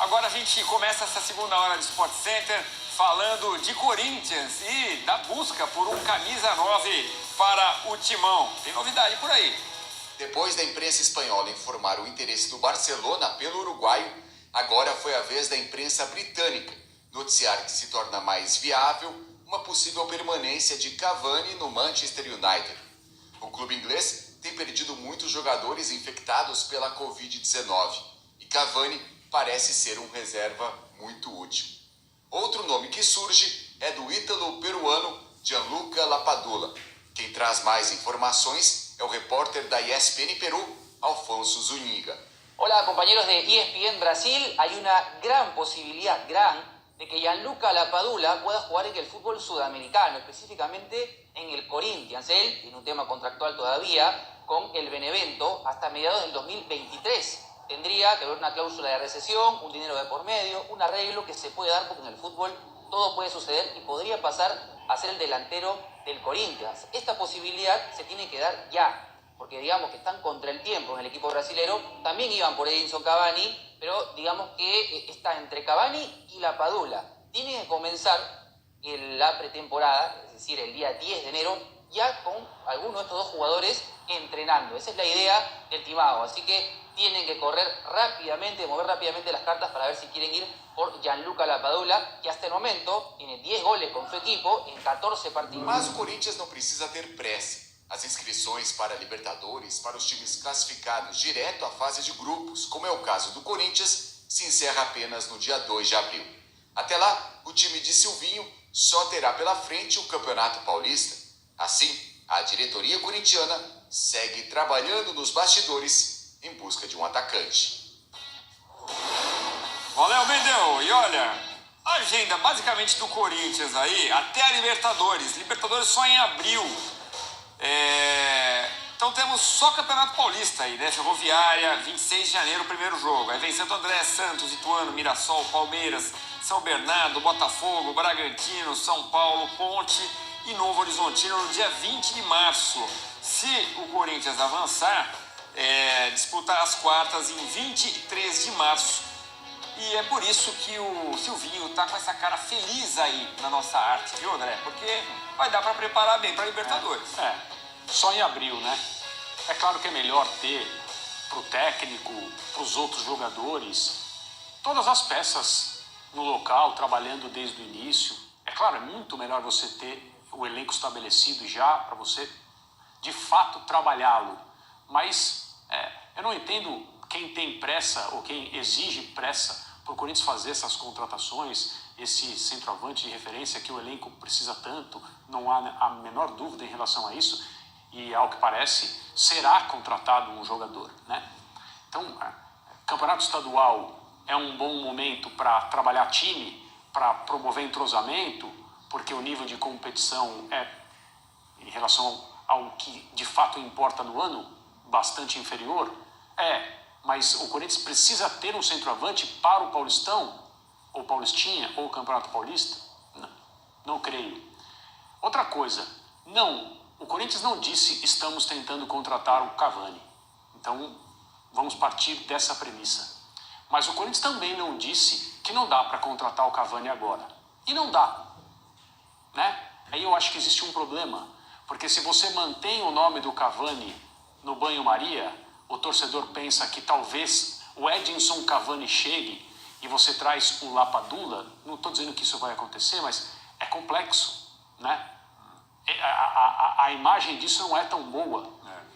Agora a gente começa essa segunda hora de Sport Center falando de Corinthians e da busca por um camisa 9 para o Timão. Tem novidade por aí. Depois da imprensa espanhola informar o interesse do Barcelona pelo uruguaio, agora foi a vez da imprensa britânica noticiar que se torna mais viável uma possível permanência de Cavani no Manchester United. O clube inglês tem perdido muitos jogadores infectados pela Covid-19 e Cavani parece ser um reserva muito útil. Outro nome que surge é do ítalo-peruano Gianluca Lapadula. Quem traz mais informações é o repórter da ESPN Perú, Alfonso Zúñiga. Hola compañeros de ESPN Brasil, hay una gran posibilidad, de que Gianluca Lapadula pueda jugar en el fútbol sudamericano, específicamente en el Corinthians. Él tiene un tema contractual todavía con el Benevento hasta mediados del 2023. Tendría que haber una cláusula de recesión, un dinero de por medio, un arreglo que se puede dar porque en el fútbol todo puede suceder y podría pasar a ser el delantero del Corinthians. Esta posibilidad se tiene que dar ya, porque digamos que están contra el tiempo en el equipo brasilero. También iban por Edinson Cavani, pero digamos que está entre Cavani y Lapadula. Tiene que comenzar la pretemporada, es decir, el día 10 de enero, ya con alguno de estos dos jugadores entrenando. Esa es la idea del Timao, así que tienen que correr rápidamente, mover rápidamente las cartas para ver si quieren ir por Gianluca Lapadula, que hasta el momento tiene 10 goles con su equipo en 14 partidos. Mas o Corinthians não precisa ter pressa. As inscrições para a Libertadores, para os times classificados direto à fase de grupos, como é o caso do Corinthians, se encerra apenas no dia 2 de abril. Até lá, o time de Silvinho só terá pela frente o Campeonato Paulista. Assim, a diretoria corintiana segue trabalhando nos bastidores em busca de um atacante. Valeu, Mendel. E olha, a agenda basicamente do Corinthians aí, até a Libertadores. Libertadores só em abril. Então temos só Campeonato Paulista aí, né? Ferroviária, 26 de janeiro, primeiro jogo. Aí vem Santo André, Santos, Ituano, Mirassol, Palmeiras, São Bernardo, Botafogo, Bragantino, São Paulo, Ponte e Novo Horizontino no dia 20 de março. Se o Corinthians avançar, disputar as quartas em 23 de março. E é por isso que o Silvinho tá com essa cara feliz aí na nossa arte, viu, André? Porque vai dar para preparar bem para Libertadores. Só em abril, né? É claro que é melhor ter pro técnico, pros outros jogadores, todas as peças no local, trabalhando desde o início. É claro, é muito melhor você ter o elenco estabelecido já para você, de fato, trabalhá-lo. Mas eu não entendo quem tem pressa ou quem exige pressa para o Corinthians fazer essas contratações, esse centroavante de referência que o elenco precisa tanto, não há a menor dúvida em relação a isso, e ao que parece, será contratado um jogador, né? Então, campeonato estadual é um bom momento para trabalhar time, para promover entrosamento, porque o nível de competição em relação ao que de fato importa no ano, bastante inferior. Mas o Corinthians precisa ter um centroavante para o Paulistão, ou Paulistinha, ou o Campeonato Paulista? Não creio. Outra coisa, o Corinthians não disse estamos tentando contratar o Cavani. Então, vamos partir dessa premissa. Mas o Corinthians também não disse que não dá para contratar o Cavani agora. E não dá, né? Aí eu acho que existe um problema, porque se você mantém o nome do Cavani no banho-maria, o torcedor pensa que talvez o Edinson Cavani chegue e você traz o Lapadula. Não estou dizendo que isso vai acontecer, mas é complexo, né? A imagem disso não é tão boa.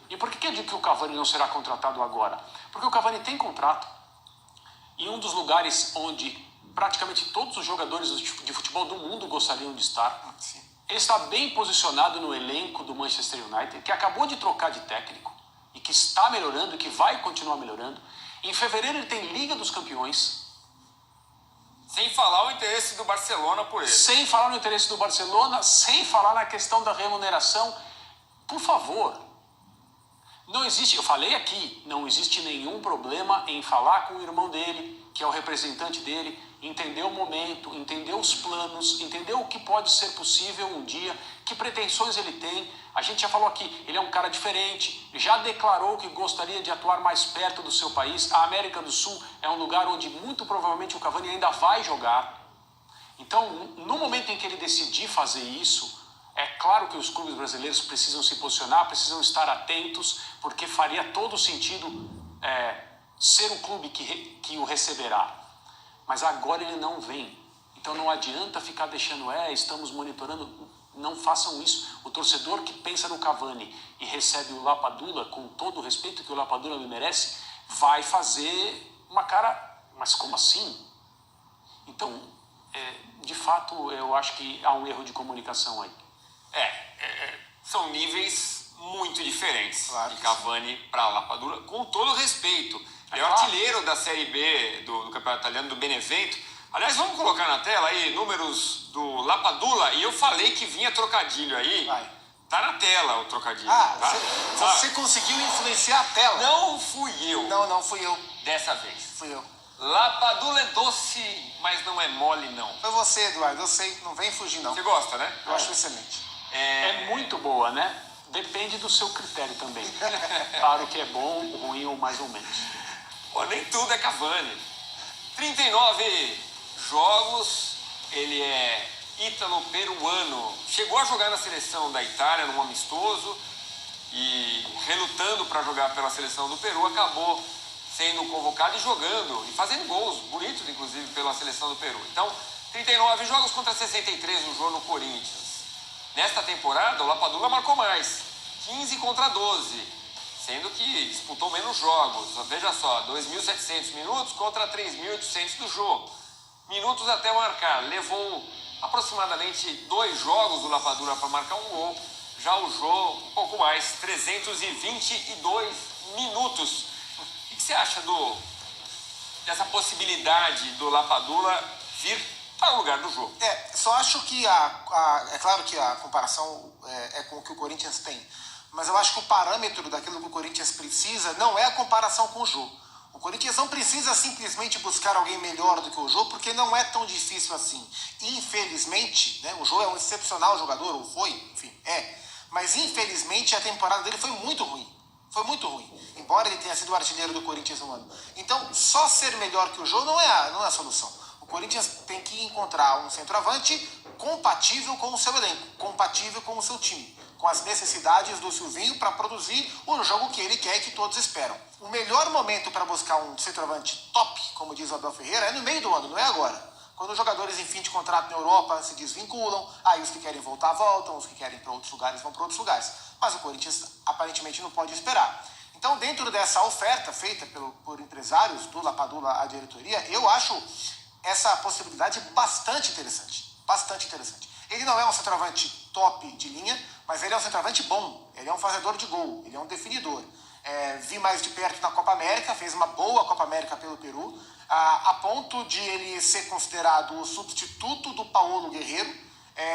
E por que eu digo que o Cavani não será contratado agora? Porque o Cavani tem contrato. E um dos lugares onde praticamente todos os jogadores de futebol do mundo gostariam de estar. Ele está bem posicionado no elenco do Manchester United, que acabou de trocar de técnico e que está melhorando, e que vai continuar melhorando. Em fevereiro ele tem Liga dos Campeões. Sem falar o interesse do Barcelona por ele. Sem falar no interesse do Barcelona, sem falar na questão da remuneração. Por favor, Não existe, eu falei aqui, não existe nenhum problema em falar com o irmão dele, que é o representante dele, entender o momento, entender os planos, entender o que pode ser possível um dia, que pretensões ele tem. A gente já falou aqui, ele é um cara diferente, já declarou que gostaria de atuar mais perto do seu país. A América do Sul é um lugar onde muito provavelmente o Cavani ainda vai jogar. Então, no momento em que ele decidir fazer isso, é claro que os clubes brasileiros precisam se posicionar, precisam estar atentos, porque faria todo sentido ser o clube que o receberá. Mas agora ele não vem. Então não adianta ficar deixando, estamos monitorando. Não façam isso. O torcedor que pensa no Cavani e recebe o Lapadula, com todo o respeito que o Lapadula me merece, vai fazer uma cara, mas como assim? Então, de fato, eu acho que há um erro de comunicação aí. São níveis muito diferentes, claro, de Cavani para Lapadula, com todo o respeito. Ele é o claro. artilheiro da Série B do Campeonato Italiano, do Benevento. Aliás, vamos colocar na tela aí números do Lapadula, e eu falei que vinha trocadilho aí. Vai. Tá na tela o trocadilho. Ah, tá? você conseguiu influenciar a tela. Não fui eu Não fui eu. dessa vez. Fui eu. Lapadula é doce, mas não é mole, não. Foi você, Eduardo. Eu sei, não vem fugir, não. Você gosta, né? Eu acho excelente. É muito boa, né? Depende do seu critério também. Claro que é bom, ruim ou mais ou menos. Pô, nem tudo é Cavani. 39 jogos, ele é ítalo-peruano. Chegou a jogar na seleção da Itália, num amistoso, e relutando para jogar pela seleção do Peru, acabou sendo convocado e jogando, e fazendo gols bonitos, inclusive, pela seleção do Peru. Então, 39 jogos contra 63 no jogo no Corinthians. Nesta temporada, o Lapadula marcou mais, 15 contra 12, sendo que disputou menos jogos. Veja só, 2.700 minutos contra 3.800 do jogo. Minutos até marcar. Levou aproximadamente 2 jogos do Lapadula para marcar um gol. Já o Jô, um pouco mais, 322 minutos. O que você acha dessa possibilidade do Lapadula vir para o lugar do Jô? Só acho que é claro que a comparação é com o que o Corinthians tem, mas eu acho que o parâmetro daquilo que o Corinthians precisa não é a comparação com o Jô. O Corinthians não precisa simplesmente buscar alguém melhor do que o Jô, porque não é tão difícil assim. Infelizmente, né, o Jô é um excepcional jogador, ou foi, enfim, mas infelizmente a temporada dele foi muito ruim. Foi muito ruim, embora ele tenha sido o artilheiro do Corinthians no ano. Então, só ser melhor que o Jô não é a solução. O Corinthians tem que encontrar um centroavante compatível com o seu elenco, compatível com o seu time, com as necessidades do Silvinho para produzir o jogo que ele quer e que todos esperam. O melhor momento para buscar um centroavante top, como diz o Abel Ferreira, é no meio do ano, não é agora. Quando os jogadores em fim de contrato na Europa se desvinculam, aí os que querem voltar voltam, os que querem ir para outros lugares vão para outros lugares. Mas o Corinthians aparentemente não pode esperar. Então, dentro dessa oferta feita por empresários do Lapadula à diretoria, eu acho essa possibilidade bastante interessante. Bastante interessante. Ele não é um centroavante top de linha, mas ele é um centroavante bom. Ele é um fazedor de gol, ele é um definidor. Vi mais de perto na Copa América, fez uma boa Copa América pelo Peru, a ponto de ele ser considerado o substituto do Paulo Guerreiro.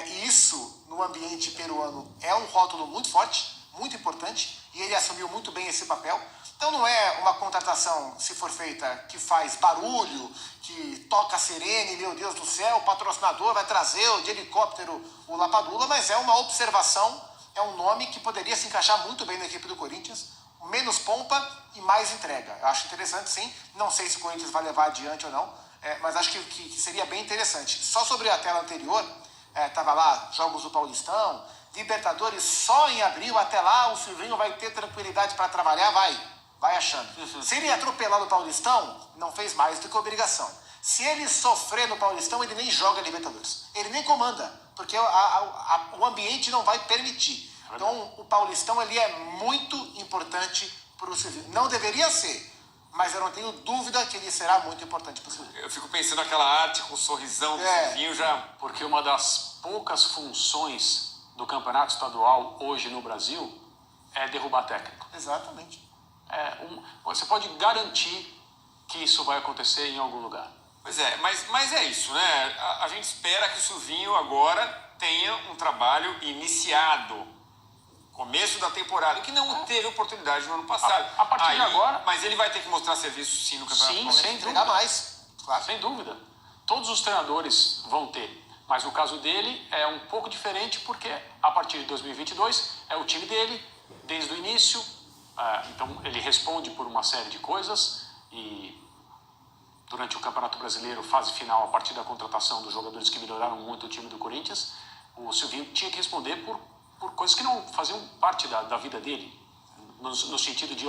E isso, no ambiente peruano, é um rótulo muito forte, muito importante, e ele assumiu muito bem esse papel. Então não é uma contratação, se for feita, que faz barulho, que toca a sirene, meu Deus do céu, o patrocinador vai trazer de helicóptero o Lapadula, mas é uma observação, é um nome que poderia se encaixar muito bem na equipe do Corinthians, menos pompa e mais entrega. Eu acho interessante, sim. Não sei se o Corinthians vai levar adiante ou não, mas acho que seria bem interessante. Só sobre a tela anterior, estava lá, jogos do Paulistão, Libertadores só em abril, até lá o Silvinho vai ter tranquilidade para trabalhar, vai achando. Se ele atropelar no Paulistão, não fez mais do que obrigação. Se ele sofrer no Paulistão, ele nem joga Libertadores. Ele nem comanda, porque o ambiente não vai permitir. Então, o Paulistão ele é muito importante para o Silvinho. Não deveria ser, mas eu não tenho dúvida que ele será muito importante para o Silvinho. Eu fico pensando naquela arte com o sorrisão do Silvinho já. Porque uma das poucas funções do campeonato estadual hoje no Brasil é derrubar técnico. Exatamente. Você pode garantir que isso vai acontecer em algum lugar. Pois é, mas é isso, né? A gente espera que o Silvinho agora tenha um trabalho iniciado começo da temporada, que não teve oportunidade no ano passado. A partir de agora... Mas ele vai ter que mostrar serviço sim no Campeonato Sim, Paulista. sem Treinar dúvida. mais, claro. Sem dúvida. Todos os treinadores vão ter. Mas no caso dele é um pouco diferente porque a partir de 2022 é o time dele, desde o início. Então ele responde por uma série de coisas e durante o Campeonato Brasileiro, fase final, a partir da contratação dos jogadores que melhoraram muito o time do Corinthians, o Silvinho tinha que responder por coisas que não faziam parte da vida dele. No sentido de,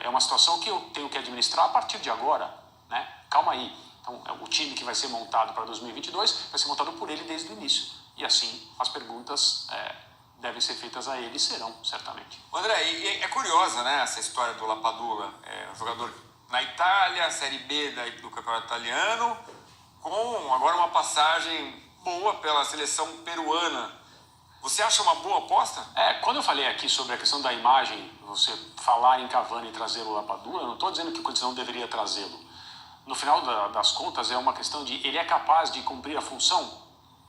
é uma situação que eu tenho que administrar a partir de agora, né? Calma aí. Então, o time que vai ser montado para 2022 vai ser montado por ele desde o início. E assim, as perguntas devem ser feitas a ele e serão, certamente. André, e é curiosa, né, essa história do Lapadula. É um jogador na Itália, Série B do Campeonato Italiano, com agora uma passagem boa pela seleção peruana. Você acha uma boa aposta? Quando eu falei aqui sobre a questão da imagem, você falar em Cavani e trazer o Lapadula, eu não estou dizendo que o Corinthians não deveria trazê-lo. No final das contas, é uma questão de ele é capaz de cumprir a função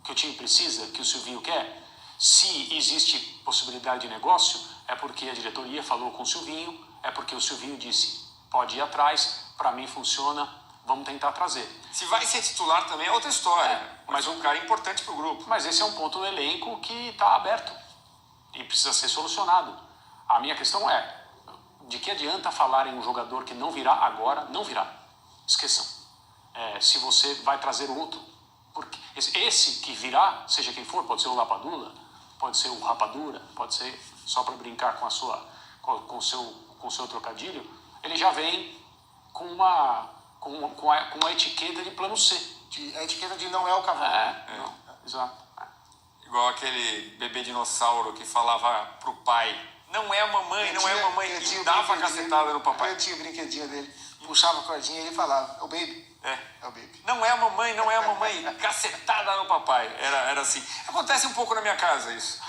que o time precisa, que o Silvinho quer. Se existe possibilidade de negócio, é porque a diretoria falou com o Silvinho, é porque o Silvinho disse, pode ir atrás, para mim funciona, vamos tentar trazer. Se vai ser titular também é outra história, mas um cara importante para o grupo. Mas esse é um ponto do elenco que está aberto e precisa ser solucionado. A minha questão é, de que adianta falar em um jogador que não virá agora, não virá. Esqueçam. Se você vai trazer outro, porque esse que virá, seja quem for, pode ser o Lapadula, pode ser o Rapadura, pode ser, só para brincar com o seu trocadilho, ele já vem com uma etiqueta de plano C. A etiqueta de não é o Cavani. Exato. Igual aquele bebê dinossauro que falava pro pai, não é a mamãe, não é a mamãe, e dava a cacetada no papai. Eu tinha o brinquedinho dele, puxava a cordinha e ele falava, é o baby. É o baby. Não é a mamãe, não é a mamãe, cacetada no papai. Era assim. Acontece um pouco na minha casa isso.